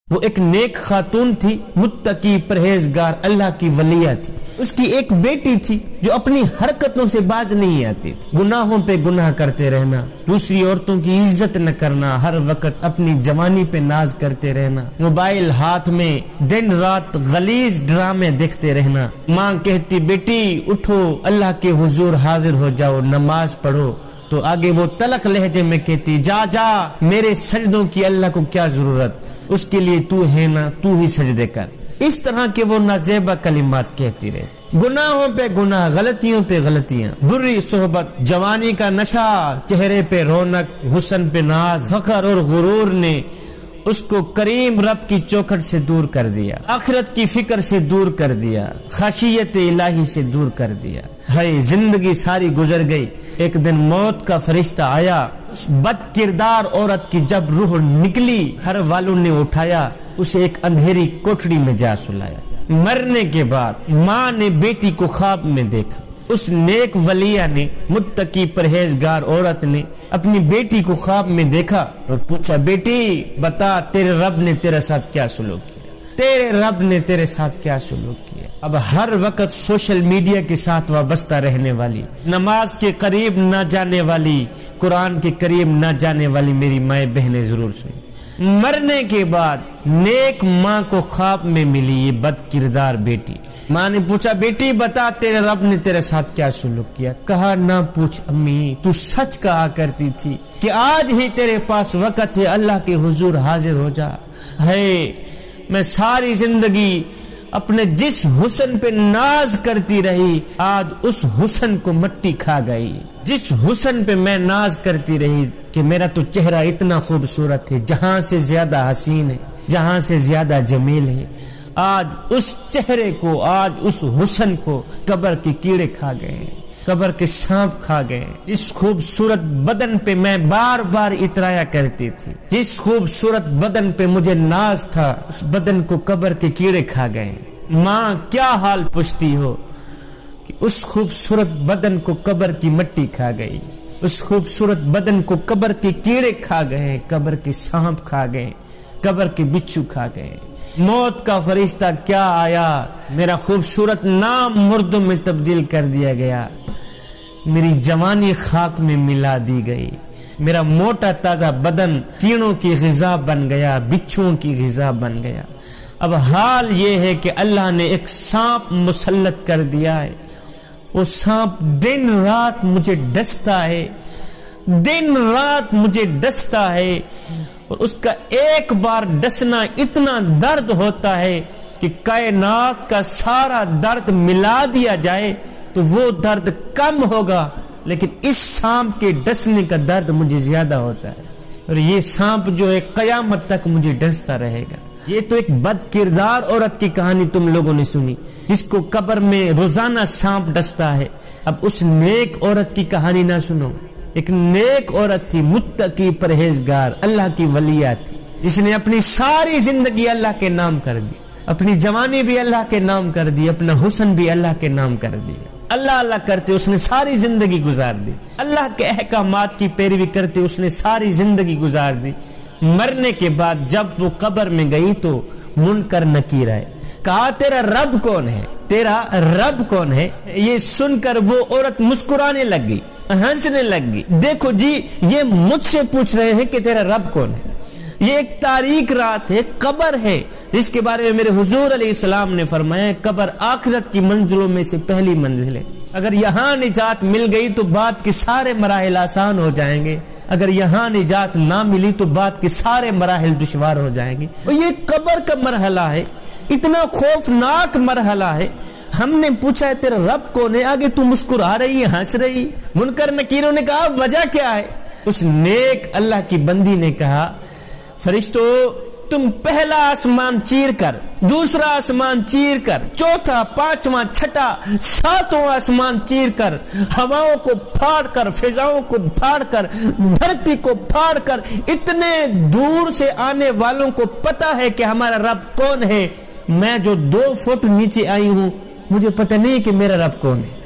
وہ ایک نیک خاتون تھی، متقی پرہیزگار اللہ کی ولیہ تھی. اس کی ایک بیٹی تھی جو اپنی حرکتوں سے باز نہیں آتی تھی. گناہوں پہ گناہ کرتے رہنا، دوسری عورتوں کی عزت نہ کرنا، ہر وقت اپنی جوانی پہ ناز کرتے رہنا، موبائل ہاتھ میں دن رات غلیظ ڈرامے دیکھتے رہنا. ماں کہتی بیٹی اٹھو، اللہ کے حضور حاضر ہو جاؤ، نماز پڑھو. تو آگے وہ تلخ لہجے میں کہتی جا جا، میرے سجدوں کی اللہ کو کیا ضرورت، اس کے لیے تو ہے نا، تو ہی سجدے کر. اس طرح کے وہ نازیبا کلمات کہتی رہتی. گناہوں پہ گناہ، غلطیوں پہ غلطیاں، بری صحبت، جوانی کا نشہ، چہرے پہ رونق، حسن پہ ناز، فخر اور غرور نے اس کو کریم رب کی چوکھٹ سے دور کر دیا، آخرت کی فکر سے دور کر دیا، خشیت الہی سے دور کر دیا. ہے زندگی ساری گزر گئی. ایک دن موت کا فرشتہ آیا، اس بد کردار عورت کی جب روح نکلی، گھر والوں نے اٹھایا، اسے ایک اندھیری کوٹڑی میں جا سلایا. مرنے کے بعد ماں نے بیٹی کو خواب میں دیکھا. اس نیک ولیہ نے، متقی پرہیزگار عورت نے اپنی بیٹی کو خواب میں دیکھا اور پوچھا بیٹی بتا تیرے رب نے تیرے ساتھ کیا سلوک کیا، تیرے رب نے تیرے ساتھ کیا سلوک کیا. اب ہر وقت سوشل میڈیا کے ساتھ وابستہ رہنے والی، نماز کے قریب نہ جانے والی، قرآن کے قریب نہ جانے والی میری مائیں بہنیں ضرور سنیں. مرنے کے بعد نیک ماں کو خواب میں ملی یہ بد کردار بیٹی. ماں نے پوچھا بیٹی بتا تیرے رب نے تیرے ساتھ کیا سلوک کیا. کہا نہ پوچھ امی، تو سچ کہا کرتی تھی کہ آج ہی تیرے پاس وقت ہے، اللہ کے حضور حاضر ہو جا. ہے میں ساری زندگی اپنے جس حسن پہ ناز کرتی رہی، آج اس حسن کو مٹی کھا گئی. جس حسن پہ میں ناز کرتی رہی کہ میرا تو چہرہ اتنا خوبصورت ہے، جہاں سے زیادہ حسین ہے، جہاں سے زیادہ جمیل ہے، آج اس چہرے کو، آج اس حسن کو قبر کے کیڑے کھا گئے، قبر کے سانپ کھا گئے. جس خوبصورت بدن پہ میں بار بار اترایا کرتی تھی، جس خوبصورت بدن پہ مجھے ناز تھا، اس بدن کو قبر کے کیڑے کھا گئے. ماں کیا حال پوچھتی ہو کہ اس خوبصورت بدن کو قبر کی مٹی کھا گئی، اس خوبصورت بدن کو قبر کے کیڑے کھا گئے، قبر کے سانپ کھا گئے، قبر کے بچھو کھا گئے. موت کا فرشتہ کیا آیا، میرا خوبصورت نام مردوں میں تبدیل کر دیا گیا، میری جوانی خاک میں ملا دی گئی، میرا موٹا تازہ بدن کیڑوں کی غذا بن گیا، بچھوؤں کی غذا بن گیا. اب حال یہ ہے کہ اللہ نے ایک سانپ مسلط کر دیا ہے. وہ سانپ دن رات مجھے ڈستا ہے، دن رات مجھے ڈستا ہے، اور اس کا ایک بار ڈسنا اتنا درد ہوتا ہے کہ کائنات کا سارا درد ملا دیا جائے تو وہ درد کم ہوگا، لیکن اس سانپ کے ڈسنے کا درد مجھے زیادہ ہوتا ہے. اور یہ سانپ جو ہے قیامت تک مجھے ڈستا رہے گا. یہ تو ایک بد کردار عورت کی کہانی تم لوگوں نے سنی جس کو قبر میں روزانہ سانپ ڈستا ہے. اب اس نیک عورت کی کہانی نہ سنو. ایک نیک عورت تھی، متقی پرہیزگار اللہ کی ولیہ تھی، جس نے اپنی ساری زندگی اللہ کے نام کر دی، اپنی جوانی بھی اللہ کے نام کر دی، اپنا حسن بھی اللہ کے نام کر دیا. اللہ اللہ کرتے اس نے ساری زندگی گزار دی، اللہ کے احکامات کی پیروی کرتے اس نے ساری زندگی گزار دی. مرنے کے بعد جب وہ قبر میں گئی تو منکر نکیر آئے. کہا تیرا رب کون ہے، تیرا رب کون ہے. یہ سن کر وہ عورت مسکرانے لگ گئی، ہنسنے لگ گئی. دیکھو جی یہ مجھ سے پوچھ رہے ہیں کہ تیرا رب کون ہے. یہ ایک تاریک رات ہے، قبر ہے، جس کے بارے میں میرے حضور علیہ السلام نے فرمایا قبر آخرت کی منزلوں میں سے پہلی منزل ہے. اگر یہاں نجات مل گئی تو بعد کے سارے مراحل آسان ہو جائیں گے، اگر یہاں نجات نہ ملی تو بعد کے سارے مراحل دشوار ہو جائیں گے. اور یہ قبر کا مرحلہ ہے، اتنا خوفناک مرحلہ ہے. ہم نے پوچھا ہے تیرا رب کون ہے، آگے تو مسکرا رہی ہے، ہنس رہی. منکر نکیروں نے کہا وجہ کیا ہے. اس نیک اللہ کی بندی نے کہا فرشتو تم پہلا آسمان چیر کر، دوسرا آسمان چیر کر، چوتھا، پانچواں، چھٹا، ساتواں آسمان چیر کر، ہواؤں کو پھاڑ کر، فضاؤں کو پھاڑ کر، دھرتی کو پھاڑ کر، اتنے دور سے آنے والوں کو پتا ہے کہ ہمارا رب کون ہے. میں جو 2 فٹ نیچے آئی ہوں مجھے پتہ نہیں کہ میرا رب کون ہے.